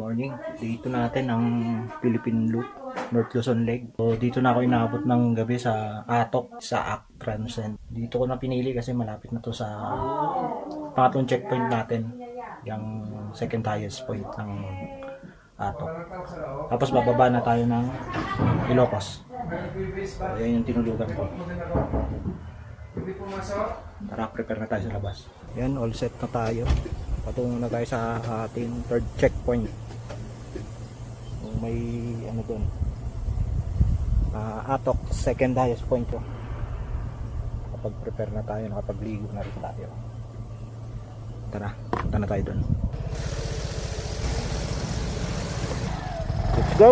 morning. Dito natin ang Philippine Loop, North Luzon Leg. So, dito na ako inaabot ng gabi sa Atok, sa Akransen. Dito ko na pinili kasi malapit na to sa pangatlong checkpoint natin. Yung second highest point ng Atok. Tapos bababa na tayo ng Ilocos. So, yan yung tinulugan ko. Tara, prepare na tayo sa labas. Yan, all set na tayo. Patungo na tayo sa ating third checkpoint. Kung may ano doon, Atok, second highest point ko. Kapag prepare na tayo, nakapagligo na rin tayo. Tara, punta na tayo doon. Let's go!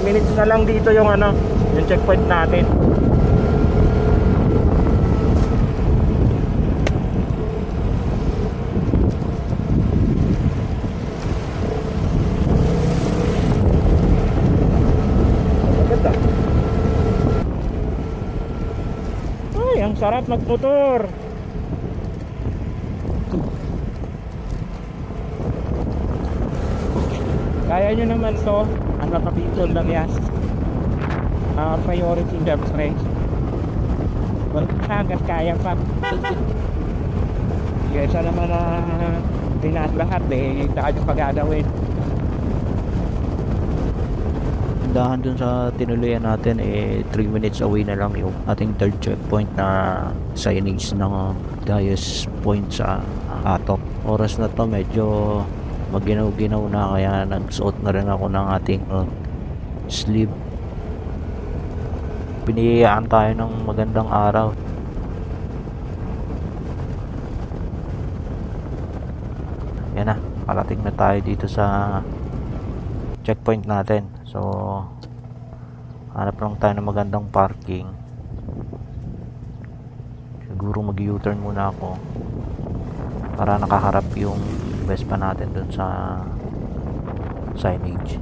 Minutes na lang dito yung ano, yung checkpoint natin. Maganda. Ay, ang sarap magmotor. Kaya nyo naman to. Ang kapitol lang yan, priority syempre. Hanggat kaya pa. Kesa naman na tinaas lahat tayo pag-agawin. Dahan dun sa tinuluyan natin 3 minutes away na lang yung ating third checkpoint na signage ng highest point sa Atok. Oras na to medyo maginaw-ginaw na, kaya nagsuot na rin ako ng ating sleeve. Pinihiyaan tayo ng magandang araw. Yan na, parating na tayo dito sa checkpoint natin. So hanap lang tayo ng magandang parking. Siguro mag-U-turn muna ako para nakaharap yung Vespa natin dun sa signage.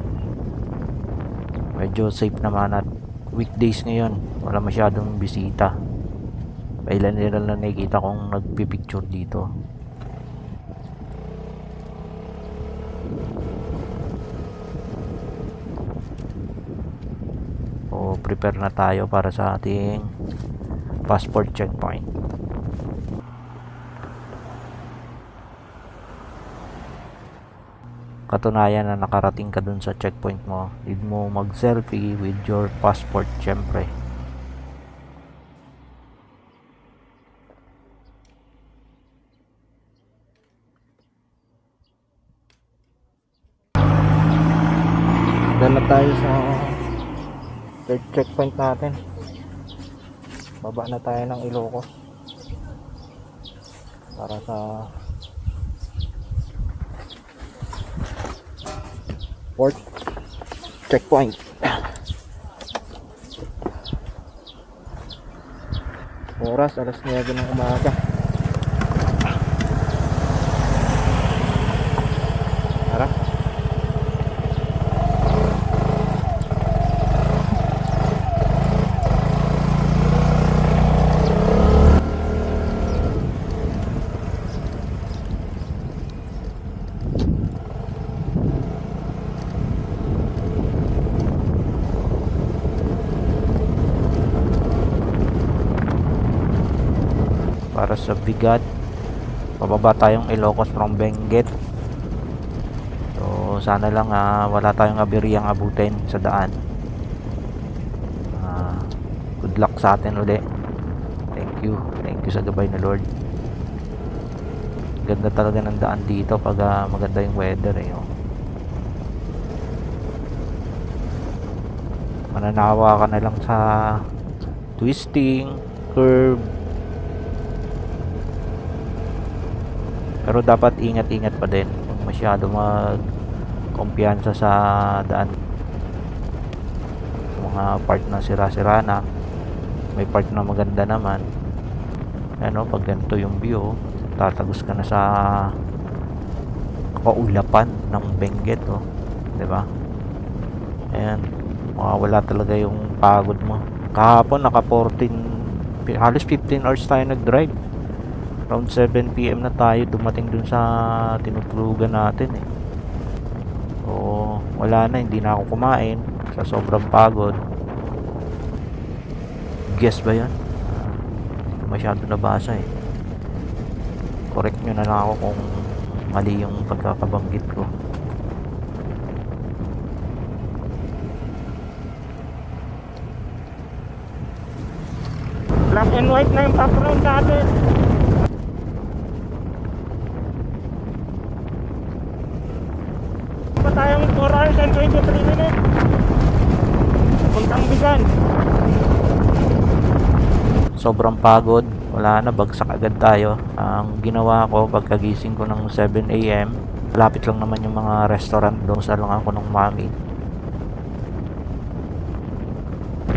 Medyo safe naman at weekdays ngayon, wala masyadong bisita. Pailan-ilan na nakikita kong nagpipicture dito. So prepare na tayo para sa ating passport checkpoint. Katunayan na nakarating ka dun sa checkpoint mo, need mo mag-selfie with your passport syempre. Dala tayo sa third checkpoint natin. Baba na tayo ng Ilocos para sa fourth checkpoint. Oras alas 9 ng umaga. Tara. Para sa bigat, pababa tayong Ilocos from Benguet. So sana lang wala tayong aberyang abutin sa daan. Good luck sa atin uli. Thank you sa gabay na Lord. Ganda talaga ng daan dito pag maganda yung weather oh. Mananawa ka na lang sa twisting, curve. Pero dapat ingat-ingat pa din. Huwag masyado mag-kumpiyansa sa daan. Mga part na sira-sira na. May part na maganda naman. Ano, pag ganito yung view, tatagos ka na sa kaulapan ng Benguet, oh. 'Di ba? Ayan. Wala talaga yung pagod mo. Kahapon naka 14 Halos 15 hours tayo nag-drive. Around 7 PM na tayo dumating dun sa tinutulugan natin eh. So, wala na, hindi na ako kumain sa sobrang pagod. Guess ba yun? Hindi ko masyado nabasa eh. Correct nyo na lang ako kung mali yung pagkakabanggit ko. Black and white na yung background natin. Pa tayong 4 hours and 23 minutes. Puntang Bigan. Sobrang pagod. Wala na, bagsak agad tayo. Ang ginawa ko pagkagising ko ng 7 AM, lapit lang naman yung mga restaurant doon sa lang ako ng mami.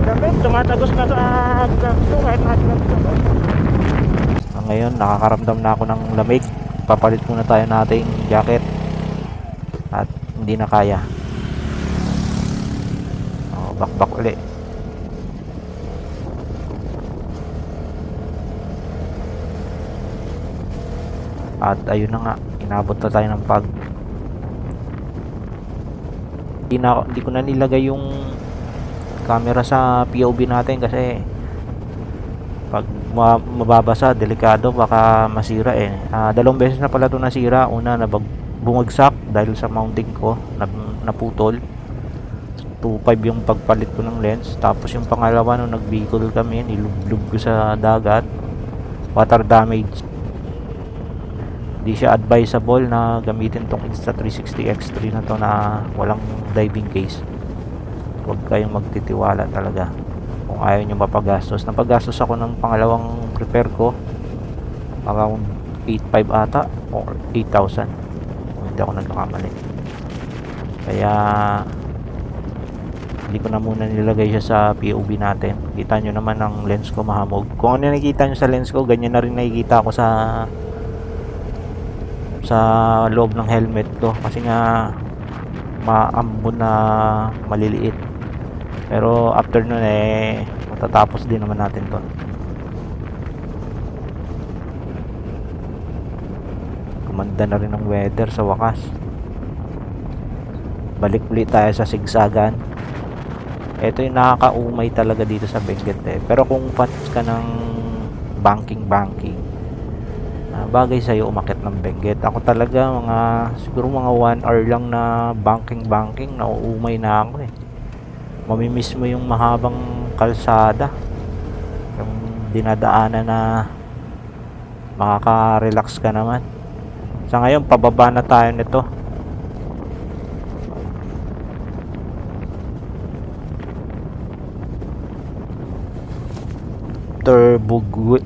Lamig, tumatagos na sa glove kahit naka-gloves ako. Ngayon, nakakaramdam na ako ng lamig. Papalit muna tayo nating jacket. At hindi na kaya. Bakbak ulit. At ayun na nga, inabot na tayo ng pag. Hindi ko na nilagay yung camera sa POV natin kasi pag mababasa, delikado, baka masira eh. 2 beses na pala ito nasira. Una, bumagsak dahil sa mounting ko, naputol. 2.5 yung pagpalit ko ng lens. Tapos yung pangalawa, nung nagbikol kami, nilublub ko sa dagat, water damage. Hindi siya advisable na gamitin tong Insta360 X3 na to na walang diving case. Huwag kayong magtitiwala talaga kung ayaw nyo mapagastos. Napagastos ako ng pangalawang repair ko around 8.5 ata or 8,000 kung hindi ako nagkakamali. Kaya hindi ko na muna nilagay siya sa POV natin. Kita nyo naman ang lens ko mahamog. Kung ano nakikita nyo sa lens ko, ganyan na rin nakikita ko sa loob ng helmet ko kasi nga maambon na maliliit. Pero after nun eh matatapos din naman natin to. Kumanda na rin ang weather sa wakas. Balik ulit tayo sa Sigsagan. Ito yung nakakaumay talaga dito sa Benguet eh. Pero kung fans ka ng banking bagay sa'yo umakyat ng Benguet. Ako talaga siguro mga 1 hour lang na banking nauumay na ako eh. Mamimiss mo yung mahabang kalsada, yung dinadaanan na makaka-relax ka naman. Sa ngayon pababa na tayo nito.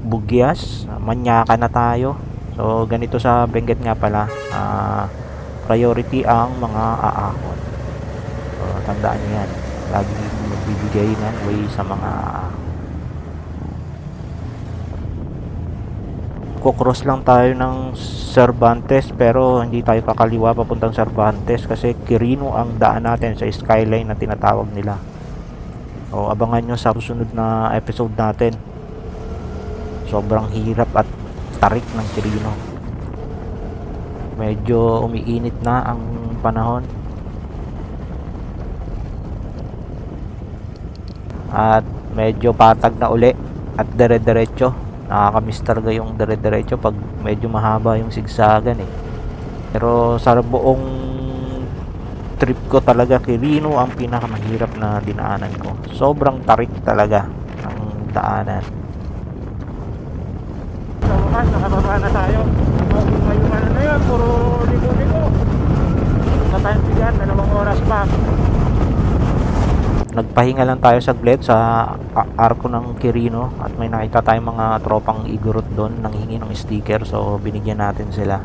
Bugyas, Manyaka na tayo. So ganito sa Benguet nga pala, priority ang mga aahon. So tandaan nyo yan, lagi magbibigay ng way sa mga kukross lang tayo ng Cervantes pero hindi tayo kakaliwa papuntang Cervantes kasi Quirino ang daan natin sa skyline na tinatawag nila. So abangan nyo sa susunod na episode natin. Sobrang hirap at tarik ng Quirino. Medyo umiinit na ang panahon. At medyo patag na uli at dire-diretso. Nakakamiss talaga yung dire-diretso pag medyo mahaba yung sigsagan eh. Pero sa buong trip ko talaga, Quirino ang pinakamahirap na dinaanan ko. Sobrang tarik talaga ang daanan. Sa wakas, nakababa na tayo. Mayuman na yun, puro ligo-ligo. Sa tayo sigan, 2 oras pa. Nagpahinga lang tayo saglit sa arko ng Quirino at may nakita tayong mga tropang igorot doon nanghingi ng sticker, so binigyan natin sila.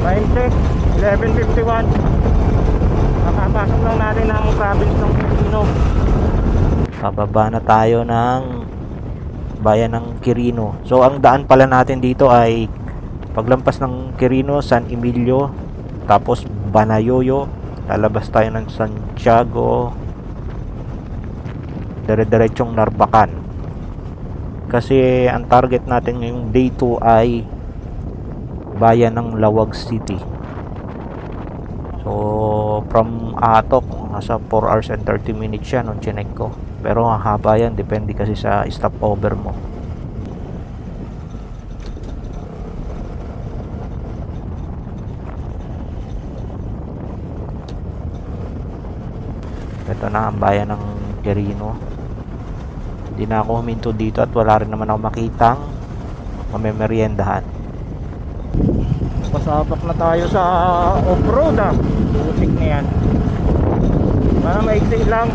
Time check, 11:51. Nakapasok lang natin ang province ng Quirino. Pababa na tayo ng bayan ng Quirino. So ang daan pala natin dito ay paglampas ng Quirino, San Emilio, tapos Banayoyo, lalabas tayo ng Santiago, dire-diretsong Narbacan. Kasi ang target natin ngayong day 2 ay bayan ng Lawag City. So from Atok, nasa 4 hours and 30 minutes siya nung chinek ko. Pero ang haba yan, depende kasi sa stopover mo. Ito na ang bayan ng Quirino. Hindi na ako huminto dito at wala rin naman ako makitang mamemeriendahan. Pasabak na tayo sa off-road Butik na yan. Para maiksi lang.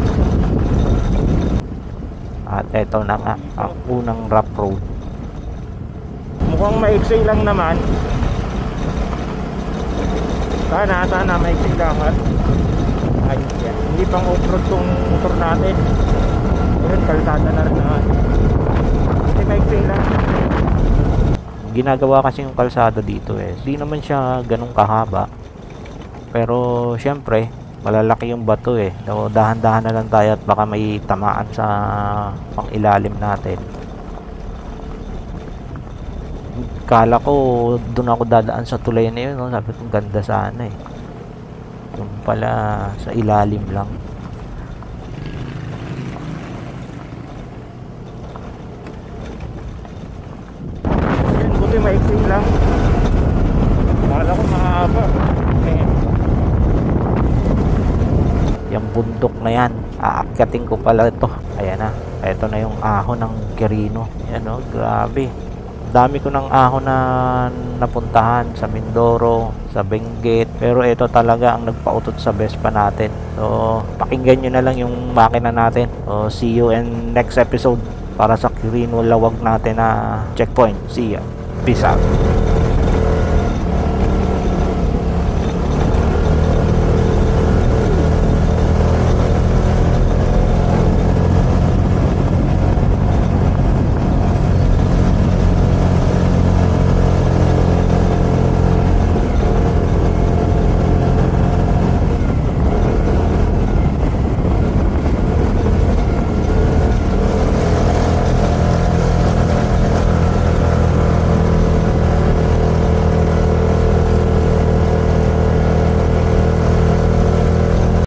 At eto na nga ang unang rough road. Mukhang maiksi lang naman. Sana maiksi lang at ayos yan. Hindi pang off-road tong motor natin. Ngayon kalsada na rin naman. Hindi maiksi lang. Ginagawa kasi yung kalsada dito hindi naman siya ganun kahaba, pero syempre malalaki yung bato so dahan-dahan na lang tayo at baka may tamaan sa pang ilalim natin. Kala ko doon ako dadaan sa tulay na yun, sabi ko ganda sana yung pala sa ilalim lang. Maiksi lang. Akala ko mahaba. Yung bundok na yan, aakyatin ko pala ito. Ayan na, ito na yung ahon ng Quirino. Yan grabe. Dami ko ng ahon na napuntahan sa Mindoro, sa Benguet. Pero ito talaga ang nagpautot sa Vespa natin. So pakinggan nyo na lang yung makina natin. So see you in next episode para sa Quirino Lawag natin na checkpoint. See ya. Peace out.